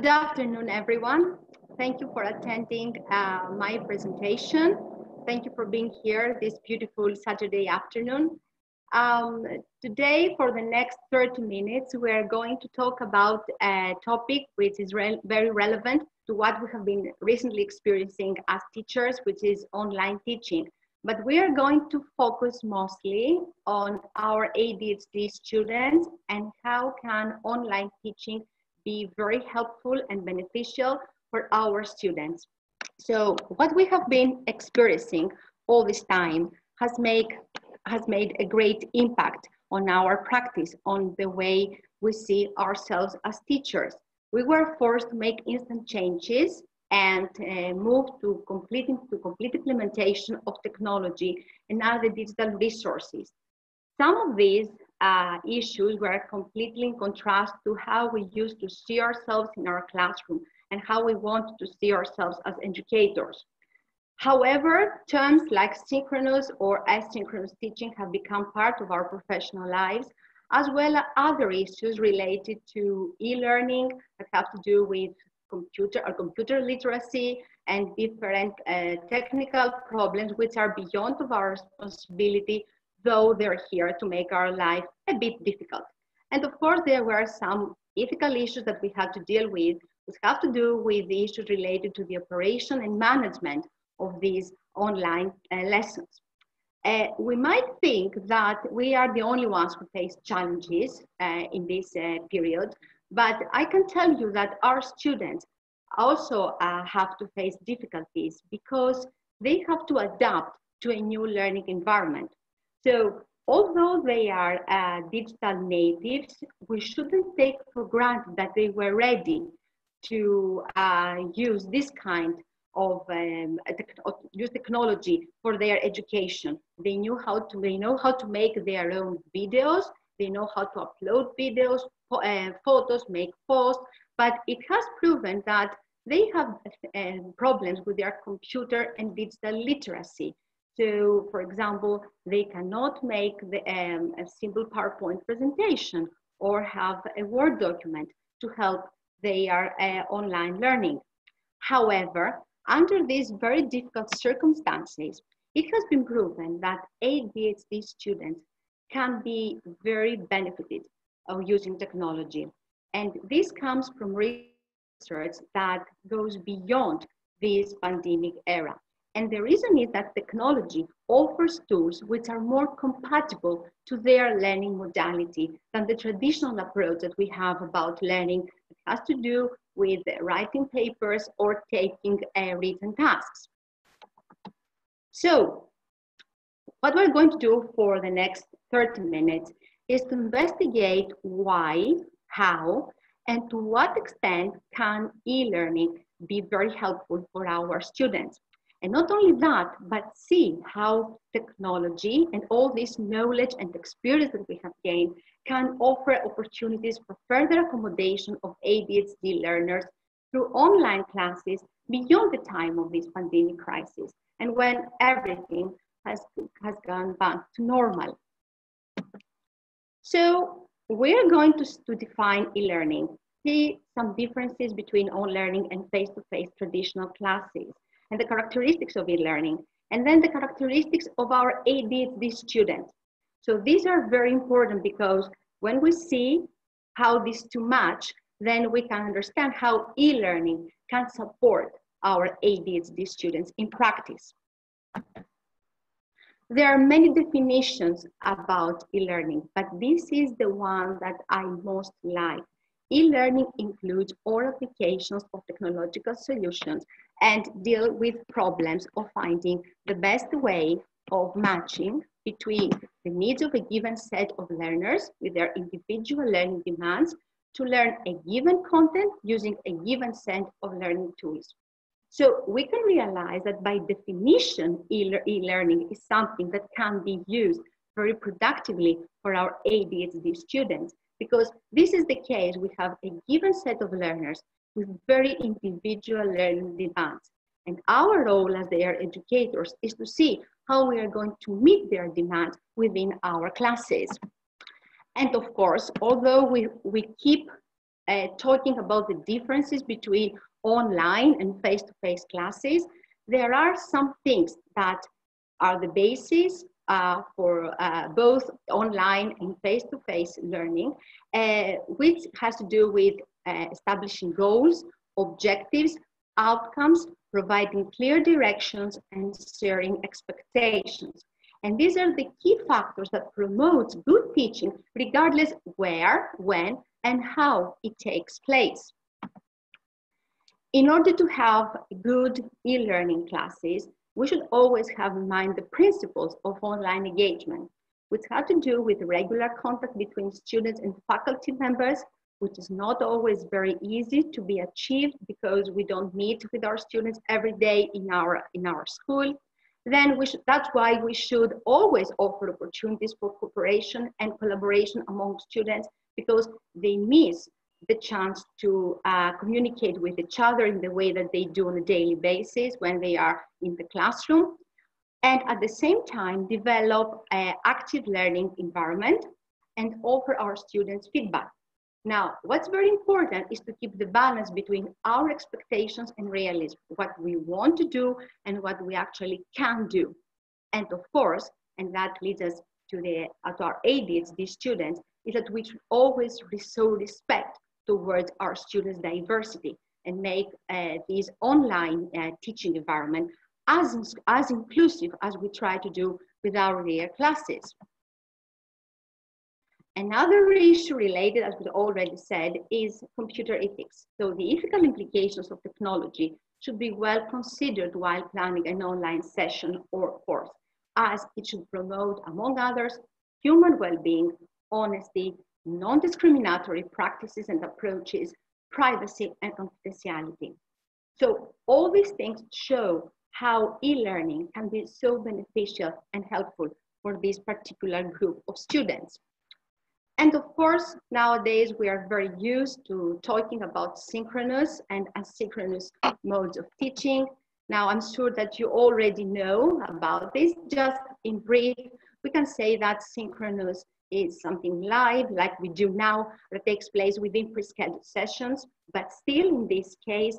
Good afternoon, everyone. Thank you for attending my presentation. Thank you for being here this beautiful Saturday afternoon. Today, for the next 30 minutes, we are going to talk about a topic which is very relevant to what we have been recently experiencing as teachers, which is online teaching. But we are going to focus mostly on our ADHD students and how can online teaching be very helpful and beneficial for our students. So what we have been experiencing all this time has made a great impact on our practice, on the way we see ourselves as teachers. We were forced to make instant changes and move to complete implementation of technology and other digital resources. Some of these issues were completely in contrast to how we used to see ourselves in our classroom and how we want to see ourselves as educators. However, terms like synchronous or asynchronous teaching have become part of our professional lives, as well as other issues related to e-learning that have to do with computer literacy and different technical problems which are beyond of our responsibility, though they're here to make our life a bit difficult. And of course, there were some ethical issues that we had to deal with, which have to do with the issues related to the operation and management of these online lessons. We might think that we are the only ones who face challenges in this period, but I can tell you that our students also have to face difficulties because they have to adapt to a new learning environment. So although they are digital natives, we shouldn't take for granted that they were ready to use this kind of use technology for their education. They know how to make their own videos. They know how to upload videos, photos, make posts, but it has proven that they have problems with their computer and digital literacy. So, for example, they cannot make a simple PowerPoint presentation or have a Word document to help their online learning. However, under these very difficult circumstances, it has been proven that ADHD students can be very benefited of using technology. And this comes from research that goes beyond this pandemic era. And the reason is that technology offers tools which are more compatible to their learning modality than the traditional approach that we have about learning that has to do with writing papers or taking written tasks. So what we're going to do for the next 30 minutes is to investigate why, how, and to what extent can e-learning be very helpful for our students. And not only that, but see how technology and all this knowledge and experience that we have gained can offer opportunities for further accommodation of ADHD learners through online classes beyond the time of this pandemic crisis and when everything has gone back to normal. So we're going to define e-learning, see some differences between e-learning and face-to-face traditional classes, and the characteristics of e-learning, and then the characteristics of our ADHD students. So these are very important because when we see how these two match, then we can understand how e-learning can support our ADHD students in practice. There are many definitions about e-learning, but this is the one that I most like. E-learning includes all applications of technological solutions and deal with problems of finding the best way of matching between the needs of a given set of learners with their individual learning demands to learn a given content using a given set of learning tools. So we can realize that by definition, e-learning is something that can be used very productively for our ADHD students, because this is the case. We have a given set of learners with very individual learning demands. And our role as their educators is to see how we are going to meet their demands within our classes. And of course, although we keep talking about the differences between online and face-to-face classes, there are some things that are the basis for both online and face-to-face learning, which has to do with establishing goals, objectives, outcomes, providing clear directions, and sharing expectations. And these are the key factors that promote good teaching, regardless where, when, and how it takes place. In order to have good e-learning classes, we should always have in mind the principles of online engagement, which have to do with regular contact between students and faculty members, which is not always very easy to be achieved because we don't meet with our students every day in our school. Then that's why we should always offer opportunities for cooperation and collaboration among students, because they miss the chance to communicate with each other in the way that they do on a daily basis when they are in the classroom. And at the same time, develop an active learning environment and offer our students feedback. Now, what's very important is to keep the balance between our expectations and realism, what we want to do and what we actually can do. And of course, and that leads us to our ADHD students, is that we should always show respect towards our students' diversity and make this online teaching environment as inclusive as we try to do with our real classes. Another issue related, as we already said, is computer ethics. So the ethical implications of technology should be well considered while planning an online session or course, as it should promote, among others, human well-being, honesty, non-discriminatory practices and approaches, privacy, and confidentiality. So all these things show how e-learning can be so beneficial and helpful for this particular group of students. And of course, nowadays we are very used to talking about synchronous and asynchronous modes of teaching. Now, I'm sure that you already know about this. Just in brief, we can say that synchronous is something live, like we do now, that takes place within pre-scheduled sessions. But still, in this case,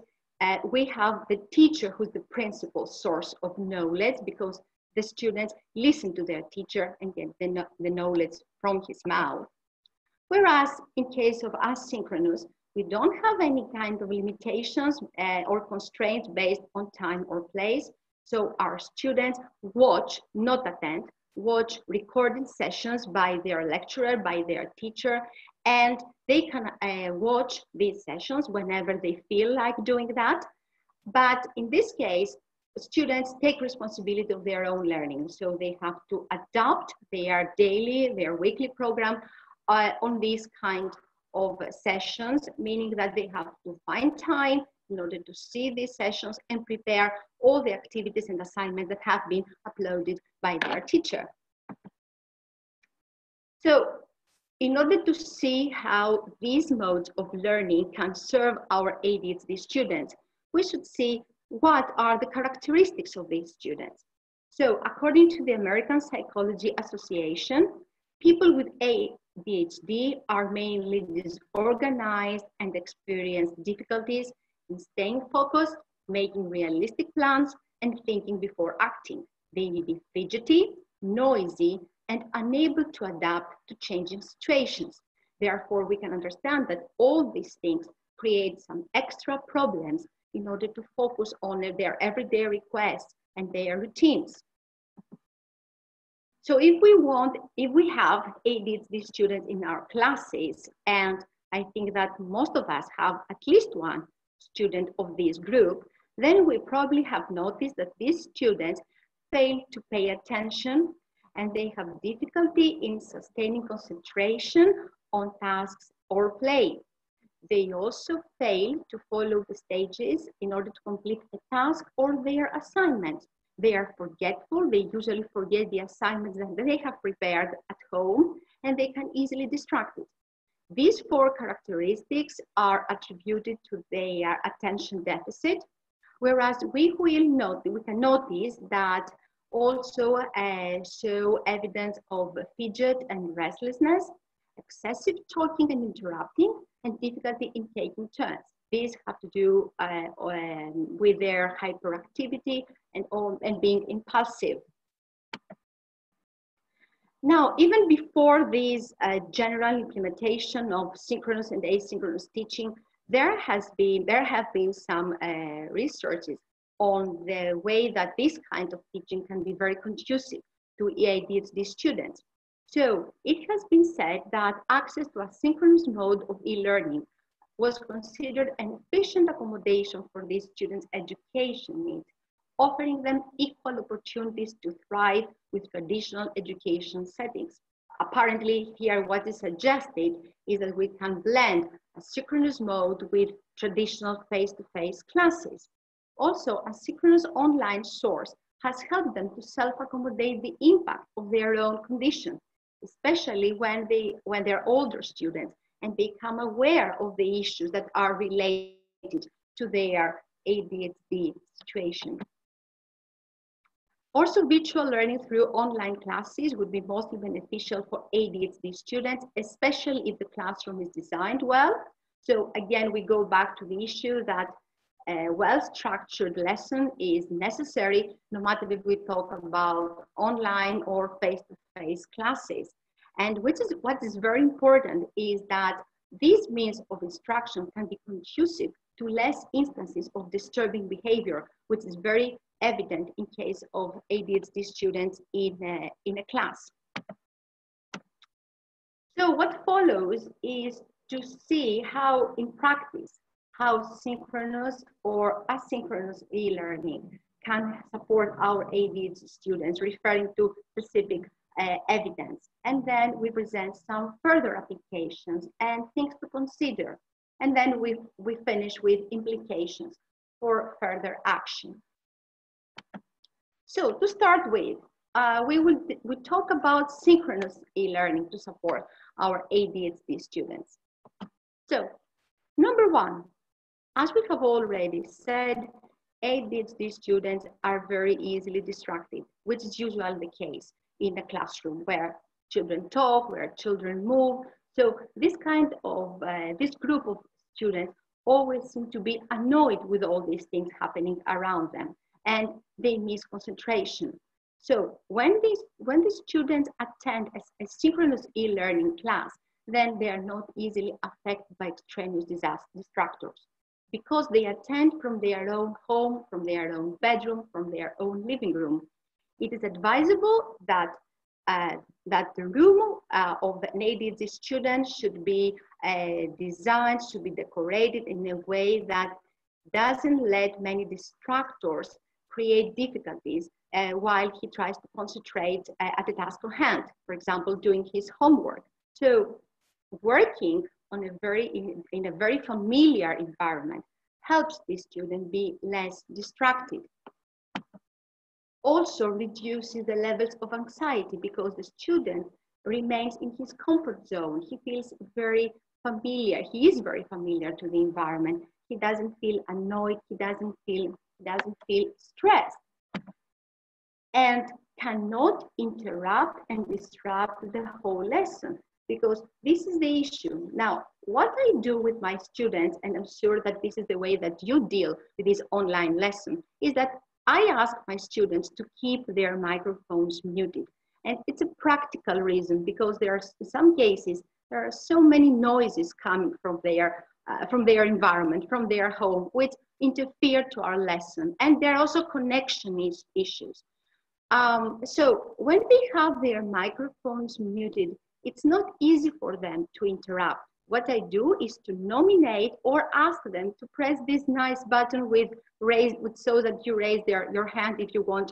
we have the teacher who's the principal source of knowledge, because the students listen to their teacher and get the knowledge from his mouth. Whereas in case of asynchronous, we don't have any kind of limitations or constraints based on time or place. So our students watch, not attend, watch recorded sessions by their lecturer, by their teacher, and they can watch these sessions whenever they feel like doing that. But in this case, students take responsibility of their own learning. So they have to adapt their daily, their weekly program on these kind of sessions, meaning that they have to find time in order to see these sessions and prepare all the activities and assignments that have been uploaded by their teacher. So in order to see how these modes of learning can serve our ADHD students, we should see what are the characteristics of these students. So according to the American Psychology Association, people with ADHD are mainly disorganized and experience difficulties in staying focused, making realistic plans, and thinking before acting. They may be fidgety, noisy, and unable to adapt to changing situations. Therefore, we can understand that all these things create some extra problems in order to focus on their everyday requests and their routines. So if we have ADHD students in our classes, and I think that most of us have at least one student of this group, then we probably have noticed that these students fail to pay attention and they have difficulty in sustaining concentration on tasks or play. They also fail to follow the stages in order to complete a task or their assignment. They are forgetful. They usually forget the assignments that they have prepared at home, and they can easily distract it. These four characteristics are attributed to their attention deficit, whereas we can notice that also show evidence of fidget and restlessness, excessive talking and interrupting, and difficulty in taking turns. These have to do with their hyperactivity and being impulsive. Now, even before this general implementation of synchronous and asynchronous teaching, there have been some researches on the way that this kind of teaching can be very conducive to ADHD students. So it has been said that access to a synchronous mode of e-learning was considered an efficient accommodation for these students' education needs, offering them equal opportunities to thrive with traditional education settings. Apparently, here what is suggested is that we can blend a synchronous mode with traditional face-to-face classes. Also, a synchronous online source has helped them to self-accommodate the impact of their own condition, especially when they're older students and become aware of the issues that are related to their ADHD situation. Also, virtual learning through online classes would be mostly beneficial for ADHD students, especially if the classroom is designed well. So again, we go back to the issue that a well-structured lesson is necessary, no matter if we talk about online or face-to-face classes. And what is very important is that these means of instruction can be conducive to less instances of disturbing behavior, which is very evident in case of ADHD students in a class. So what follows is to see how, in practice, how synchronous or asynchronous e-learning can support our ADHD students, referring to specific evidence. And then we present some further applications and things to consider. And then we finish with implications for further action. So to start with, we talk about synchronous e-learning to support our ADHD students. So number one, as we have already said, ADHD students are very easily distracted, which is usually the case in the classroom where children talk, where children move. So this group of students always seem to be annoyed with all these things happening around them, and they miss concentration. So when these students attend a synchronous e-learning class, then they are not easily affected by extraneous distractors, because they attend from their own home, from their own bedroom, from their own living room. It is advisable that the room of an ADHD student should be designed, should be decorated in a way that doesn't let many distractors create difficulties while he tries to concentrate at the task at hand, for example, doing his homework. So working on in a very familiar environment helps the student be less distracted. Also reduces the levels of anxiety because the student remains in his comfort zone. He feels very familiar. He is very familiar to the environment. He doesn't feel annoyed. He doesn't feel stressed, and cannot interrupt and disrupt the whole lesson, because this is the issue. Now, what I do with my students, and I'm sure that this is the way that you deal with this online lesson, is that I ask my students to keep their microphones muted. And it's a practical reason, because there are, in some cases, there are so many noises coming from their environment, from their home, which interfere to our lesson. And there are also connection issues. So when they have their microphones muted, it's not easy for them to interrupt. What I do is to nominate or ask them to press this nice button so that you raise your hand if you want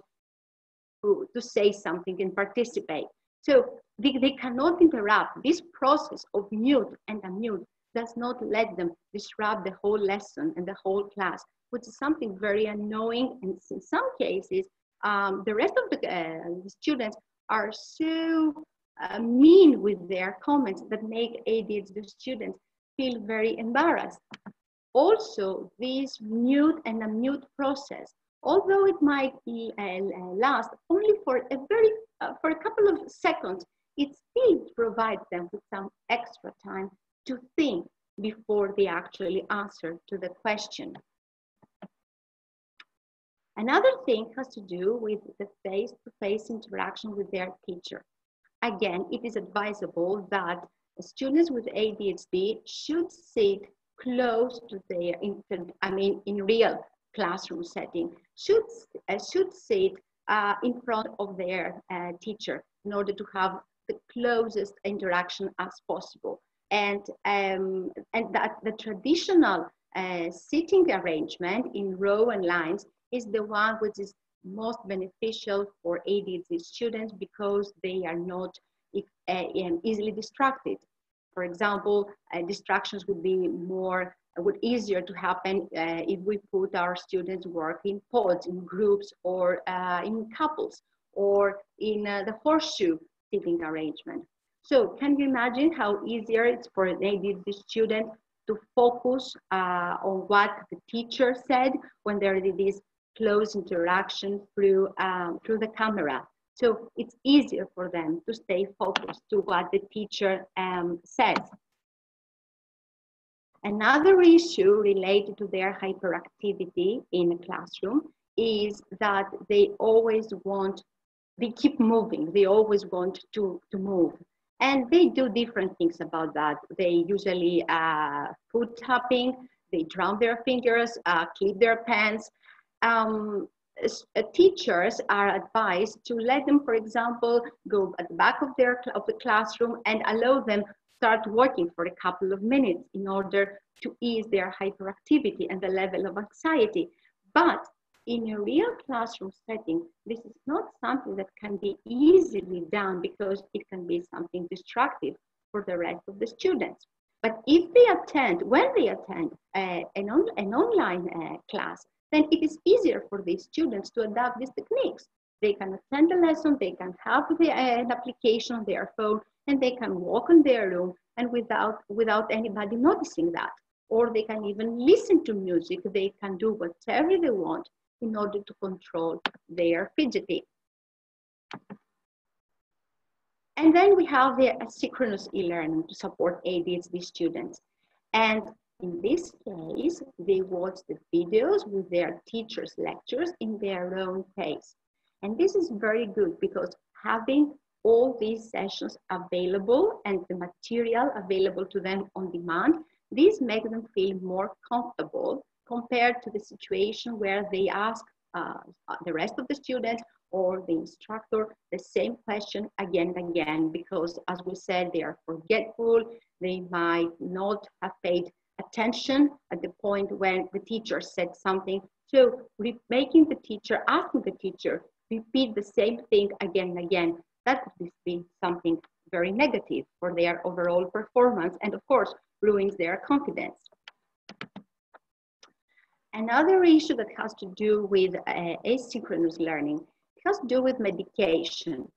to say something and participate. So they cannot interrupt. This process of mute and unmute does not let them disrupt the whole lesson and the whole class, which is something very annoying. And in some cases, the rest of the students are so mean with their comments that make ADHD students feel very embarrassed. Also, this mute and unmute process, although it might last only for a couple of seconds, it still provides them with some extra time to think before they actually answer to the question. Another thing has to do with the face-to-face interaction with their teacher. Again, it is advisable that students with ADHD should sit close to their, in real classroom setting, should sit in front of their teacher in order to have the closest interaction as possible. And that the traditional sitting arrangement in row and lines is the one which is most beneficial for ADHD students because they are not easily distracted. For example, distractions would easier to happen if we put our students work in pods, in groups, or in couples, or in the horseshoe sitting arrangement. So can you imagine how easier it's for an ADHD student to focus on what the teacher said when there is this close interaction through the camera? So it's easier for them to stay focused to what the teacher says. Another issue related to their hyperactivity in the classroom is that they keep moving. They always want to move. And they do different things about that. They usually foot tapping, they drum their fingers, clip their pens. Teachers are advised to let them, for example, go at the back of the classroom and allow them start working for a couple of minutes in order to ease their hyperactivity and the level of anxiety. But in a real classroom setting, this is not something that can be easily done because it can be something destructive for the rest of the students. But if they attend, when they attend an online class, then it is easier for these students to adapt these techniques. They can attend the lesson, they can have an application on their phone, and they can walk in their room and without anybody noticing that. Or they can even listen to music, they can do whatever they want in order to control their fidgety. And then we have the asynchronous e-learning to support ADHD students. And in this case, they watch the videos with their teachers' lectures in their own pace. And this is very good because having all these sessions available and the material available to them on demand, this makes them feel more comfortable compared to the situation where they ask the rest of the students or the instructor the same question again and again, because as we said, they are forgetful, they might not have paid attention at the point when the teacher said something. So asking the teacher repeat the same thing again and again, that could be something very negative for their overall performance and of course ruins their confidence. Another issue that has to do with asynchronous learning has to do with medication.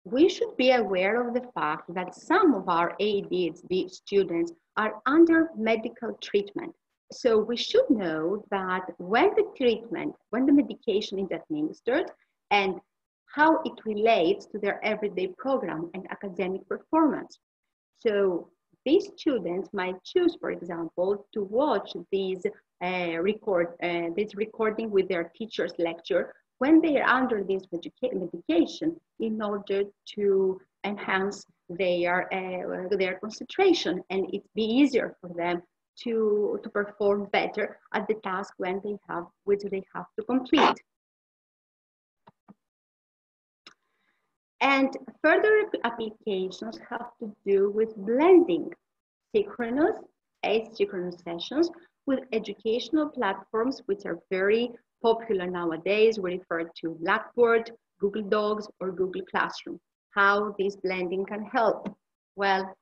We should be aware of the fact that some of our ADHD students are under medical treatment. So we should know that when the medication is administered and how it relates to their everyday program and academic performance. So these students might choose, for example, to watch this recording with their teacher's lecture when they are under this medication in order to enhance their concentration and it be easier for them to perform better at the task which they have to complete. And further applications have to do with blending synchronous, asynchronous sessions with educational platforms which are very popular nowadays. We refer to Blackboard, Google Docs, or Google Classroom. How this blending can help? Well,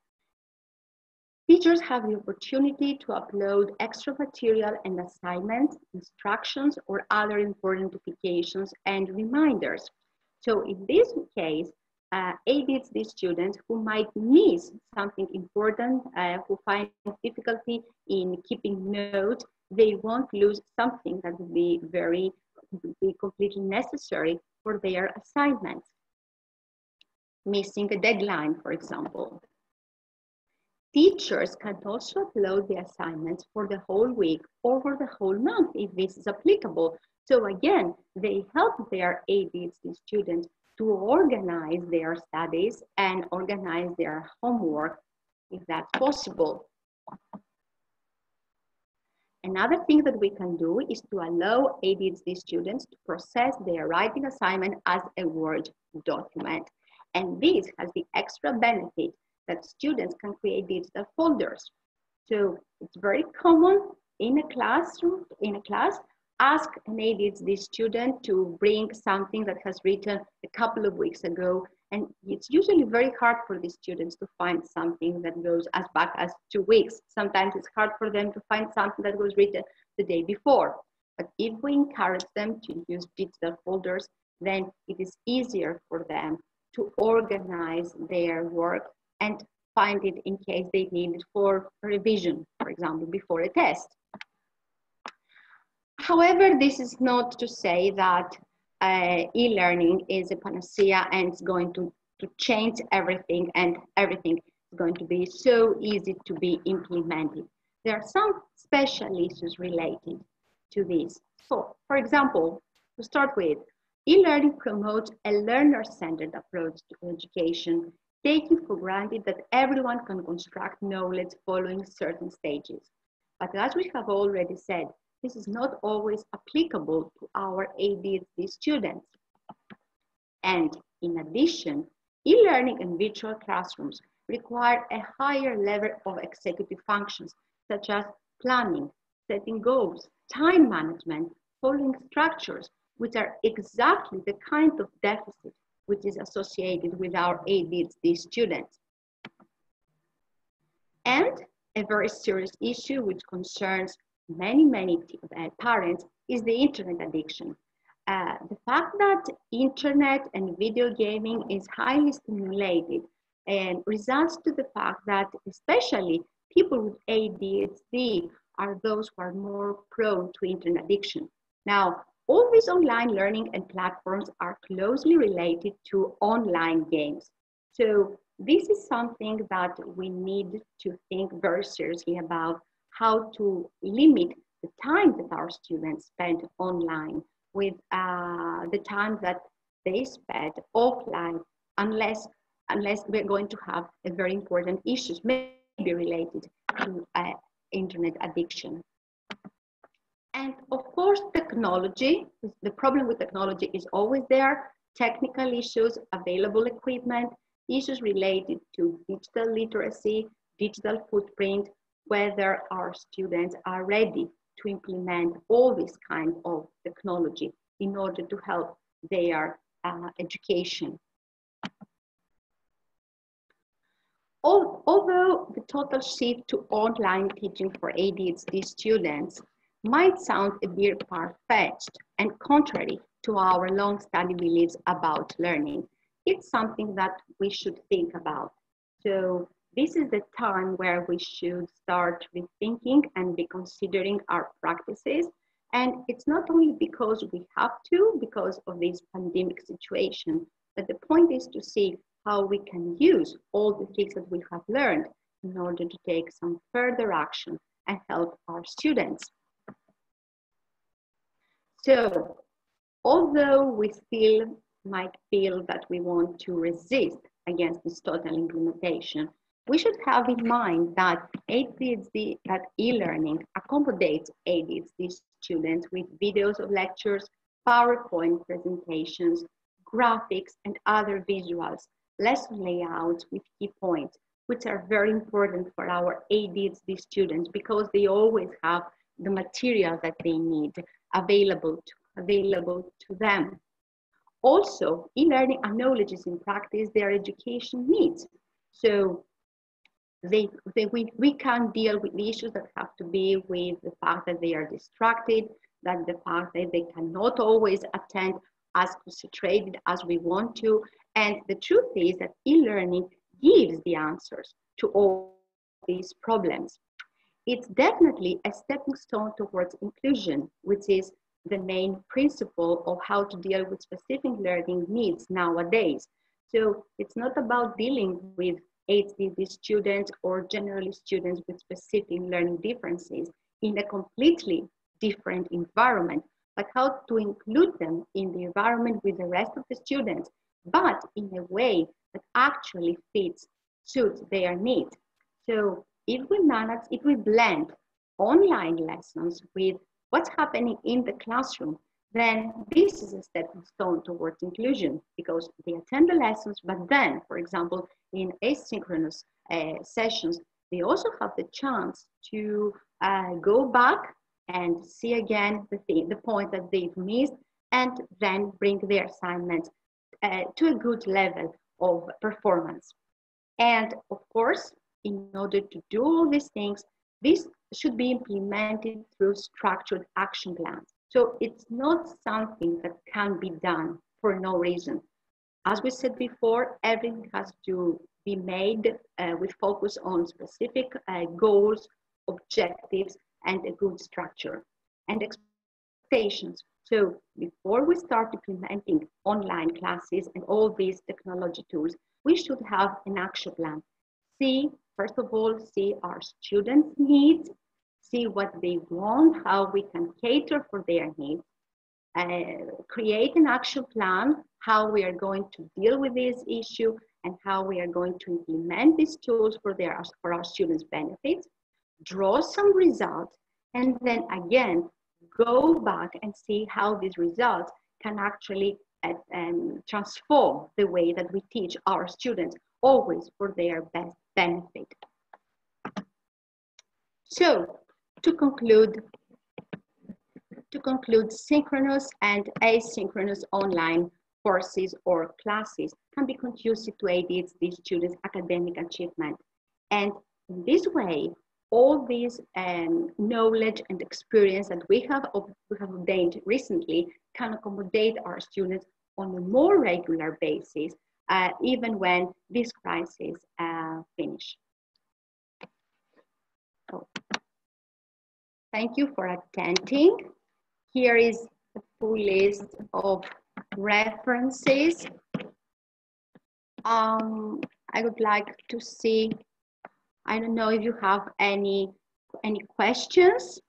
teachers have the opportunity to upload extra material and assignments, instructions, or other important notifications and reminders. So in this case, ADHD students who might miss something important, who find difficulty in keeping notes, they won't lose something that would be completely necessary for their assignments. Missing a deadline, for example. Teachers can also upload the assignments for the whole week or for the whole month if this is applicable. So again, they help their ADHD students to organize their studies and organize their homework if that's possible. Another thing that we can do is to allow ADHD students to process their writing assignment as a Word document. And this has the extra benefit that students can create digital folders. So it's very common in a class, ask an ADHD student to bring something that has written a couple of weeks ago. And it's usually very hard for the students to find something that goes as back as 2 weeks. Sometimes it's hard for them to find something that was written the day before. But if we encourage them to use digital folders, then it is easier for them to organize their work and find it in case they need it for revision, for example, before a test. However, this is not to say that e-learning is a panacea and it's going to change everything and everything is going to be so easy to be implemented. There are some special issues related to this. So, for example, to start with, e-learning promotes a learner-centered approach to education, taking for granted that everyone can construct knowledge following certain stages. But as we have already said, this is not always applicable to our ADHD students. And in addition, e-learning and virtual classrooms require a higher level of executive functions, such as planning, setting goals, time management, following structures, which are exactly the kind of deficit which is associated with our ADHD students. And a very serious issue which concerns many parents is the internet addiction. The fact that internet and video gaming is highly stimulated and results to the fact that especially people with ADHD are those who are more prone to internet addiction. Now, all these online learning and platforms are closely related to online games. So this is something that we need to think very seriously about, how to limit the time that our students spend online with the time that they spend offline, unless we're going to have a very important issues, maybe related to internet addiction. And of course, technology, the problem with technology is always there. Technical issues, available equipment, issues related to digital literacy, digital footprint, whether our students are ready to implement all this kind of technology in order to help their education. Although the total shift to online teaching for ADHD students might sound a bit far-fetched and contrary to our long-standing beliefs about learning, it's something that we should think about. So this is the time where we should start rethinking and reconsidering our practices. And it's not only because we have to, because of this pandemic situation, but the point is to see how we can use all the things that we have learned in order to take some further action and help our students. So, although we still might feel that we want to resist against this total implementation, we should have in mind that e-learning accommodates ADHD students with videos of lectures, PowerPoint presentations, graphics, and other visuals, lesson layouts with key points, which are very important for our ADHD students because they always have the material that they need available to them. Also, e-learning acknowledges in practice their education needs. So we can deal with the issues that have to be with the fact that they are distracted, that the fact that they cannot always attend as concentrated as we want to. And the truth is that e-learning gives the answers to all these problems. It's definitely a stepping stone towards inclusion, which is the main principle of how to deal with specific learning needs nowadays. So it's not about dealing with ADHD students or generally students with specific learning differences in a completely different environment, but how to include them in the environment with the rest of the students, but in a way that actually suits their needs. So if we blend online lessons with what's happening in the classroom, then this is a stepping stone towards inclusion, because they attend the lessons, but then, for example, in asynchronous sessions, they also have the chance to go back and see again the point that they've missed, and then bring their assignments to a good level of performance. And of course, in order to do all these things, this should be implemented through structured action plans. So it's not something that can be done for no reason. As we said before, everything has to be made with focus on specific goals, objectives, and a good structure and expectations. So before we start implementing online classes and all these technology tools, we should have an action plan. First of all, see our students' needs, see what they want, how we can cater for their needs, create an action plan, how we are going to deal with this issue, and how we are going to implement these tools for our students' benefits, draw some results, and then again, go back and see how these results can actually transform the way that we teach our students, always for their best benefit. So, to conclude, synchronous and asynchronous online courses or classes can be conducive to ADHD students' academic achievement. And in this way, all this knowledge and experience that we have obtained recently can accommodate our students on a more regular basis, even when this crisis finish. So, thank you for attending. Here is a full list of references. I would like to see, I don't know if you have any questions.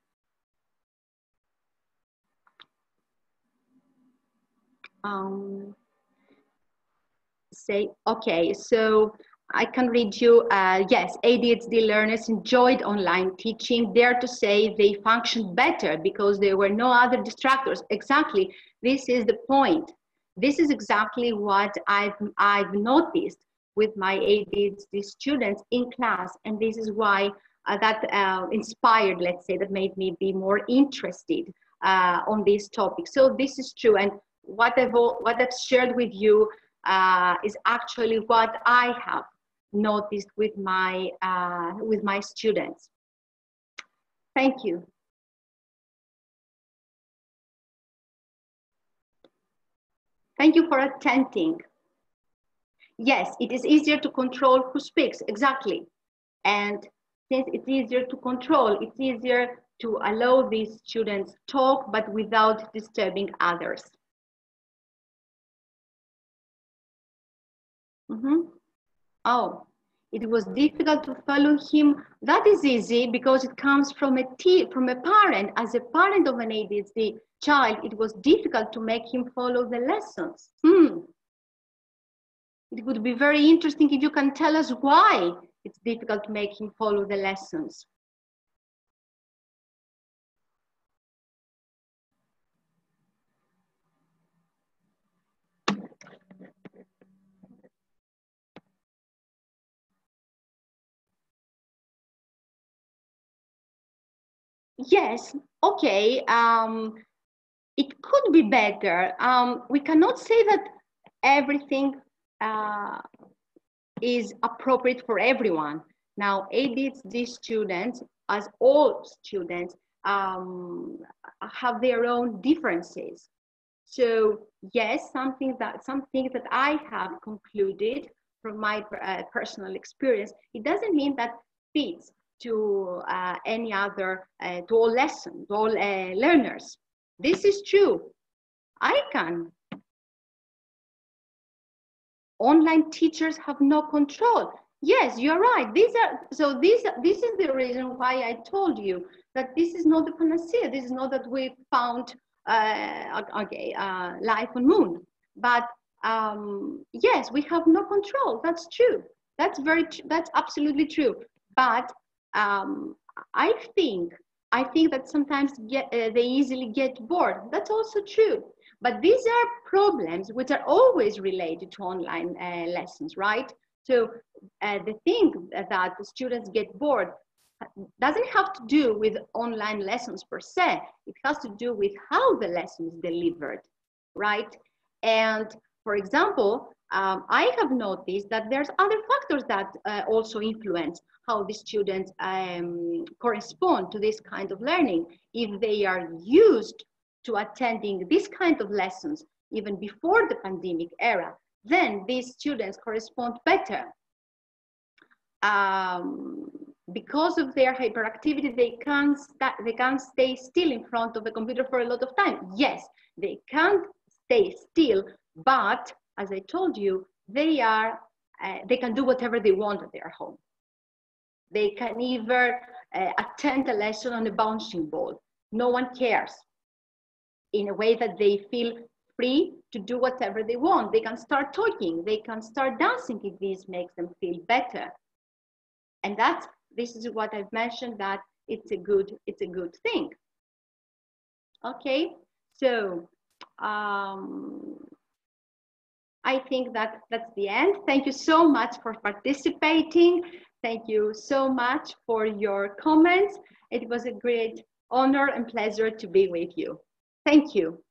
Okay, so I can read you, yes, ADHD learners enjoyed online teaching, dare to say they functioned better because there were no other distractors. Exactly, this is the point. This is exactly what I've noticed with my ADHD students in class, and this is why that inspired, let's say, that made me be more interested on this topic. So this is true, and what I've shared with you is actually what I have noticed with my students. Thank you. Thank you for attending. Yes, it is easier to control who speaks, exactly. And since it's easier to control, it's easier to allow these students talk, but without disturbing others. Oh, it was difficult to follow him. That is easy because it comes from a parent. As a parent of an ADHD child, it was difficult to make him follow the lessons. It would be very interesting if you can tell us why it's difficult to make him follow the lessons. Yes, okay. It could be better. We cannot say that everything is appropriate for everyone. Now, ADHD students, as all students, have their own differences. So yes, something that I have concluded from my personal experience, it doesn't mean that fits to any other, to all lessons, to all learners. This is true. Online teachers have no control. Yes, you're right. This is the reason why I told you that this is not the panacea. This is not that we found life on moon. But yes, we have no control. That's true. That's absolutely true. But um, I think that sometimes they easily get bored. That's also true. But these are problems which are always related to online lessons, right? So the thing that the students get bored doesn't have to do with online lessons per se. It has to do with how the lesson is delivered, right? And for example, I have noticed that there's other factors that also influence how the students correspond to this kind of learning. If they are used to attending this kind of lessons even before the pandemic era, then these students correspond better. Because of their hyperactivity, they can't stay still in front of the computer for a lot of time. Yes, they can't stay still, but as I told you, they can do whatever they want at their home. They can even attend a lesson on a bouncing ball. No one cares. In a way that they feel free to do whatever they want. They can start talking. They can start dancing if this makes them feel better. And this is what I've mentioned, that it's a good thing. Okay, so I think that's the end. Thank you so much for participating. Thank you so much for your comments. It was a great honor and pleasure to be with you. Thank you.